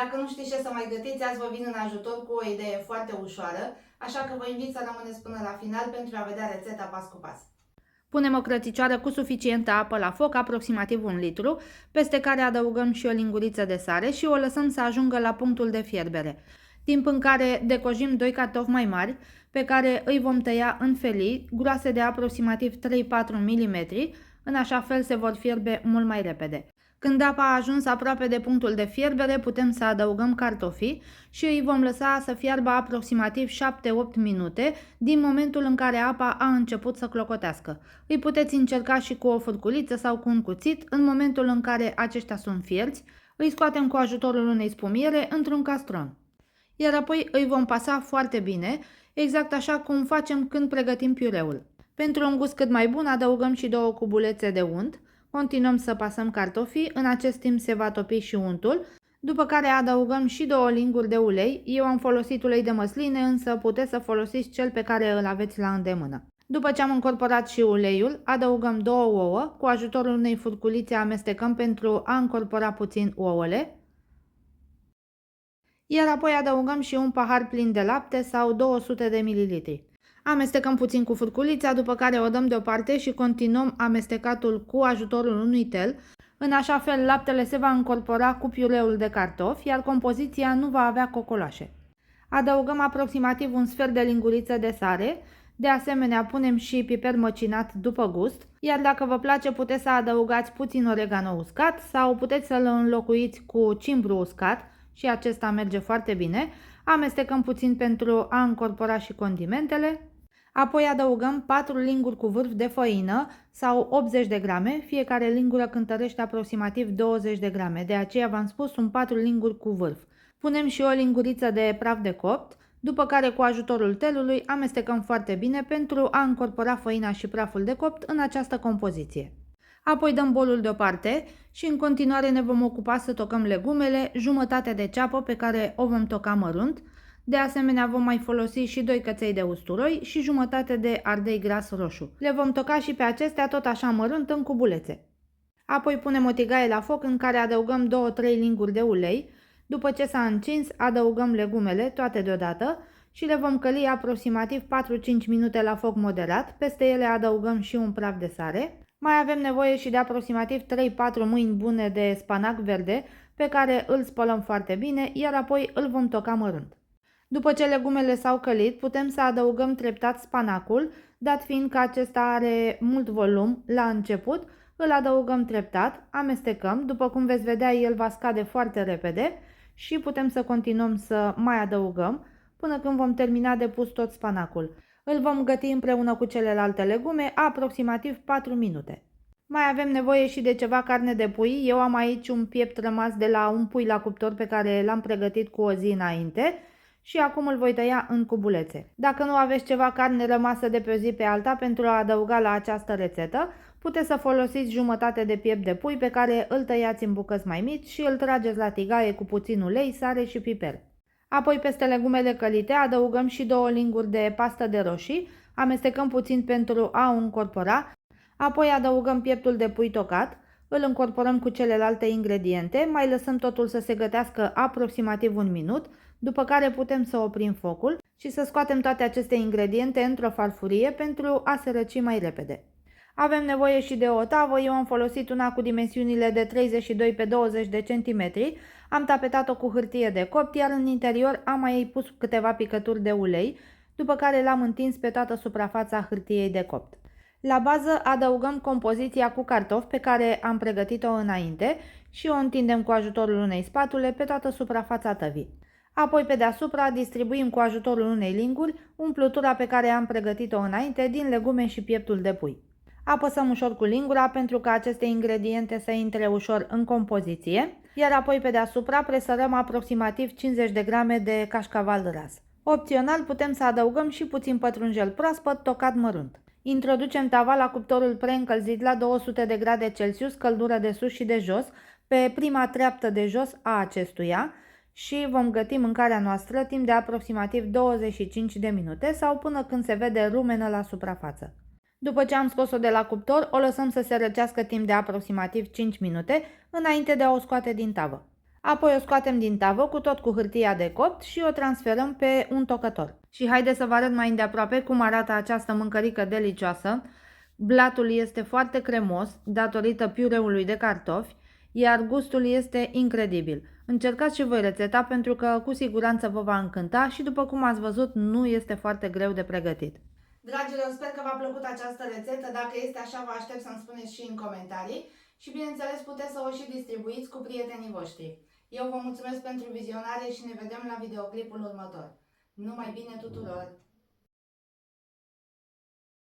Dacă nu știți ce să mai gătiți, azi vă vin în ajutor cu o idee foarte ușoară, așa că vă invit să rămâneți până la final pentru a vedea rețeta pas cu pas. Punem o crăticioară cu suficientă apă la foc, aproximativ 1 litru, peste care adăugăm și o linguriță de sare și o lăsăm să ajungă la punctul de fierbere. Timp în care decojim 2 cartofi mai mari, pe care îi vom tăia în felii, groase de aproximativ 3-4 mm, în așa fel se vor fierbe mult mai repede. Când apa a ajuns aproape de punctul de fierbere, putem să adăugăm cartofii și îi vom lăsa să fiarbă aproximativ 7-8 minute din momentul în care apa a început să clocotească. Îi puteți încerca și cu o furculiță sau cu un cuțit. În momentul în care aceștia sunt fierți, îi scoatem cu ajutorul unei spumiere într-un castron. Iar apoi îi vom pasa foarte bine, exact așa cum facem când pregătim piureul. Pentru un gust cât mai bun adăugăm și 2 cubulețe de unt. Continuăm să pasăm cartofii, în acest timp se va topi și untul, după care adăugăm și 2 linguri de ulei. Eu am folosit ulei de măsline, însă puteți să folosiți cel pe care îl aveți la îndemână. După ce am încorporat și uleiul, adăugăm 2 ouă, cu ajutorul unei furculițe amestecăm pentru a încorpora puțin ouăle, iar apoi adăugăm și un pahar plin de lapte sau 200 de ml. Amestecăm puțin cu furculița, după care o dăm deoparte și continuăm amestecatul cu ajutorul unui tel. În așa fel, laptele se va încorpora cu piureul de cartofi, iar compoziția nu va avea cocoloașe. Adăugăm aproximativ un sfert de linguriță de sare, de asemenea punem și piper măcinat după gust, iar dacă vă place puteți să adăugați puțin oregano uscat sau puteți să-l înlocuiți cu cimbru uscat și acesta merge foarte bine. Amestecăm puțin pentru a încorpora și condimentele. Apoi adăugăm 4 linguri cu vârf de făină sau 80 de grame, fiecare lingură cântărește aproximativ 20 de grame, de aceea v-am spus sunt 4 linguri cu vârf. Punem și o linguriță de praf de copt, după care cu ajutorul telului amestecăm foarte bine pentru a încorpora făina și praful de copt în această compoziție. Apoi dăm bolul deoparte și în continuare ne vom ocupa să tocăm legumele, jumătate de ceapă pe care o vom toca mărunt. De asemenea vom mai folosi și 2 căței de usturoi și jumătate de ardei gras roșu. Le vom toca și pe acestea tot așa mărunt în cubulețe. Apoi punem o tigaie la foc în care adăugăm 2-3 linguri de ulei. După ce s-a încins, adăugăm legumele toate deodată și le vom căli aproximativ 4-5 minute la foc moderat. Peste ele adăugăm și un praf de sare. Mai avem nevoie și de aproximativ 3-4 mâini bune de spanac verde pe care îl spălăm foarte bine, iar apoi îl vom toca mărunt. După ce legumele s-au călit, putem să adăugăm treptat spanacul, dat fiind că acesta are mult volum la început, îl adăugăm treptat, amestecăm, după cum veți vedea el va scade foarte repede și putem să continuăm să mai adăugăm până când vom termina de pus tot spanacul. Îl vom găti împreună cu celelalte legume aproximativ 4 minute. Mai avem nevoie și de ceva carne de pui. Eu am aici un piept rămas de la un pui la cuptor pe care l-am pregătit cu o zi înainte și acum îl voi tăia în cubulețe. Dacă nu aveți ceva carne rămasă de pe o zi pe alta pentru a adăuga la această rețetă, puteți să folosiți jumătate de piept de pui pe care îl tăiați în bucăți mai mici și îl trageți la tigaie cu puțin ulei, sare și piper. Apoi peste legumele călite adăugăm și 2 linguri de pastă de roșii, amestecăm puțin pentru a o încorpora, apoi adăugăm pieptul de pui tocat, îl încorporăm cu celelalte ingrediente, mai lăsăm totul să se gătească aproximativ 1 minut, după care putem să oprim focul și să scoatem toate aceste ingrediente într-o farfurie pentru a se răci mai repede. Avem nevoie și de o tavă, eu am folosit una cu dimensiunile de 32 pe 20 de centimetri, am tapetat-o cu hârtie de copt, iar în interior am mai pus câteva picături de ulei, după care l-am întins pe toată suprafața hârtiei de copt. La bază adăugăm compoziția cu cartofi pe care am pregătit-o înainte și o întindem cu ajutorul unei spatule pe toată suprafața tăvii. Apoi pe deasupra distribuim cu ajutorul unei linguri umplutura pe care am pregătit-o înainte din legume și pieptul de pui. Apăsăm ușor cu lingura pentru ca aceste ingrediente să intre ușor în compoziție, iar apoi pe deasupra presărăm aproximativ 50 de grame de cașcaval ras. Opțional putem să adăugăm și puțin pătrunjel proaspăt tocat mărunt. Introducem tava la cuptorul preîncălzit la 200 de grade Celsius, căldură de sus și de jos, pe prima treaptă de jos a acestuia și vom găti mâncarea noastră timp de aproximativ 25 de minute sau până când se vede rumenă la suprafață. După ce am scos-o de la cuptor, o lăsăm să se răcească timp de aproximativ 5 minute înainte de a o scoate din tavă. Apoi o scoatem din tavă cu tot cu hârtia de copt și o transferăm pe un tocător. Și haideți să vă arăt mai îndeaproape cum arată această mâncărică delicioasă. Blatul este foarte cremos datorită piureului de cartofi, iar gustul este incredibil. Încercați și voi rețeta pentru că cu siguranță vă va încânta și după cum ați văzut nu este foarte greu de pregătit. Dragilor, sper că v-a plăcut această rețetă. Dacă este așa, vă aștept să-mi spuneți și în comentarii și bineînțeles puteți să o și distribuiți cu prietenii voștri. Eu vă mulțumesc pentru vizionare și ne vedem la videoclipul următor. Numai bine tuturor!